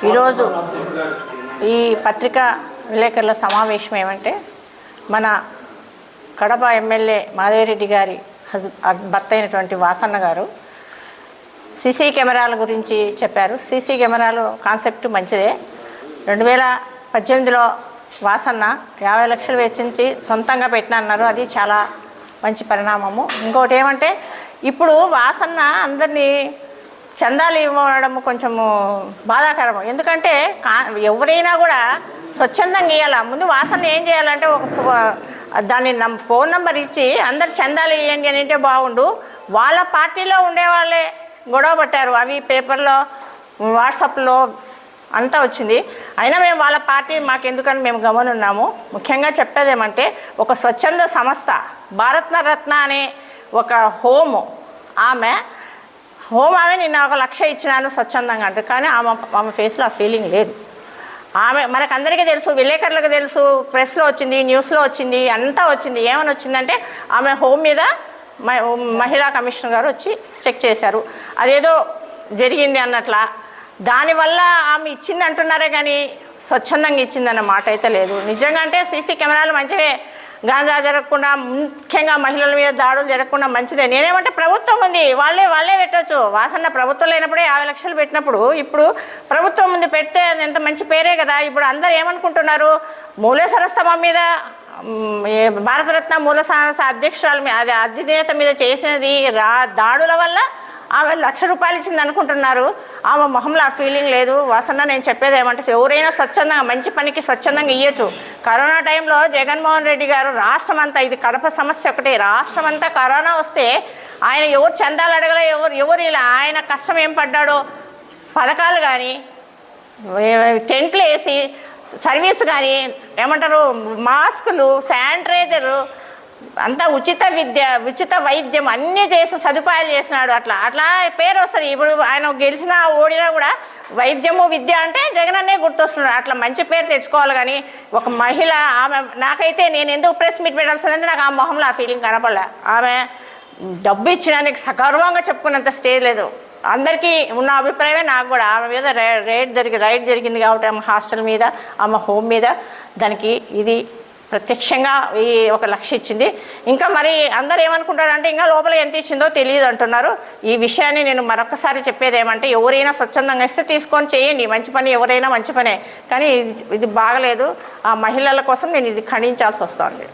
ఈరోజు ఈ పత్రికా విలేకరుల సమావేశం ఏమంటే మన కడప ఎమ్మెల్యే మాధవిరెడ్డి గారి భర్త అయినటువంటి వాసన్న గారు సీసీ కెమెరాల గురించి చెప్పారు. సీసీ కెమెరాలు కాన్సెప్ట్ మంచిదే. 2018లో వాసన్న 50 లక్షలు వెచ్చించి సొంతంగా పెట్టిన అన్నారు. అది చాలా మంచి పరిణామము. ఇంకోటి ఏమంటే ఇప్పుడు వాసన్న అందరినీ చందాలు ఇవ్వడం కొంచెము బాధాకరము. ఎందుకంటే ఎవరైనా కూడా స్వచ్ఛందంగా ఇవ్వాలి. ముందు వాసన ఏం చేయాలంటే దాన్ని ఫోన్ నెంబర్ ఇచ్చి అందరు చందాలు ఇవ్వండి అని అంటే బాగుండు. వాళ్ళ పార్టీలో ఉండేవాళ్ళే గొడవ పట్టారు. అవి పేపర్లో వాట్సాప్లో అంతా వచ్చింది. అయినా మేము వాళ్ళ పార్టీ మాకెందుకని మేము గమనున్నాము. ముఖ్యంగా చెప్పేదేమంటే ఒక స్వచ్ఛంద సంస్థ భారతరత్న అనే ఒక హోమ్ ఆమె నిన్న 1 లక్ష ఇచ్చినాను స్వచ్ఛందంగా అంటే, కానీ ఆమె ఫేస్లో ఆ ఫీలింగ్ లేదు. ఆమె మనకందరికీ తెలుసు, విలేకరులకు తెలుసు, ప్రెస్లో వచ్చింది, న్యూస్లో వచ్చింది, అంతా వచ్చింది. ఏమని వచ్చిందంటే ఆమె హోమ్ మీద మహిళా కమిషనర్ గారు వచ్చి చెక్ చేశారు. అదేదో జరిగింది అన్నట్ల. దానివల్ల ఆమె ఇచ్చింది అంటున్నారే కానీ స్వచ్ఛందంగా ఇచ్చిందన్న మాట అయితే లేదు. నిజంగా అంటే సీసీ కెమెరాలు మంచిగా గాంజా జరగకుండా, ముఖ్యంగా మహిళల మీద దాడులు జరగకుండా మంచిదే. నేనేమంటే ప్రభుత్వం ఉంది, వాళ్ళే పెట్టచ్చు. వాసన్న ప్రభుత్వం లేనప్పుడే 50 లక్షలు పెట్టినప్పుడు ఇప్పుడు ప్రభుత్వం ముందు పెడితే ఎంత మంచి పేరే కదా. ఇప్పుడు అందరూ ఏమనుకుంటున్నారు, మూలేశ్వర స్తంభం మీద భారతరత్న మూల అధ్యక్షురాల మీద అధినేత మీద చేసినది దాడుల వల్ల ఆమె 1 లక్ష రూపాయలు ఇచ్చింది అనుకుంటున్నారు. ఆమె మొహంలో ఆ ఫీలింగ్ లేదు. వాసన్న నేను చెప్పేది ఏమంటే ఎవరైనా స్వచ్ఛందంగా మంచి పనికి స్వచ్ఛందంగా ఇవ్వచ్చు. కరోనా టైంలో జగన్మోహన్ రెడ్డి గారు రాష్ట్రమంతా, ఇది కడప సమస్య ఒకటే, రాష్ట్రమంతా కరోనా వస్తే ఆయన ఎవరు చందాలు అడగలే, ఎవరు ఇలా ఆయన కష్టం ఏం పడ్డాడో, పథకాలు కానీ టెంట్లు వేసి సర్వీస్ కానీ ఏమంటారు, మాస్కులు, శానిటైజరు, అంతా ఉచిత వైద్యం అన్నీ చేసి సదుపాయాలు చేసినాడు. అట్లా పేరు వస్తుంది. ఇప్పుడు ఆయన గెలిచినా ఓడినా కూడా వైద్యము విద్య అంటే జగనన్నే గుర్తొస్తున్నాడు. అట్లా మంచి పేరు తెచ్చుకోవాలి. కానీ ఒక మహిళ ఆమె నాకైతే నేను ఎందుకు ప్రెస్ మీట్ పెట్టాల్సిందంటే నాకు ఆ మొహంలో ఆ ఫీలింగ్ కనపడలే. ఆమె డబ్బు ఇచ్చినందుకు సగర్వంగా చెప్పుకున్నంత స్టేజ్ లేదు. అందరికీ ఉన్న అభిప్రాయమే నాకు కూడా. ఆమె మీద రైడ్ జరిగింది కాబట్టి ఆమె హాస్టల్ మీద, ఆమె హోమ్ మీద, దానికి ఇది ప్రత్యక్షంగా ఈ 1 లక్ష ఇచ్చింది. ఇంకా మరి అందరు ఏమనుకుంటారంటే ఇంకా లోపల ఎంత ఇచ్చిందో తెలియదు అంటున్నారు. ఈ విషయాన్ని నేను మరొకసారి చెప్పేది ఏమంటే ఎవరైనా స్వచ్ఛందంగా ఇస్తే తీసుకొని చేయండి, మంచి పని, ఎవరైనా మంచి పనే. కానీ ఇది బాగలేదు. ఆ మహిళల కోసం నేను ఇది ఖండించాల్సి వస్తుంది.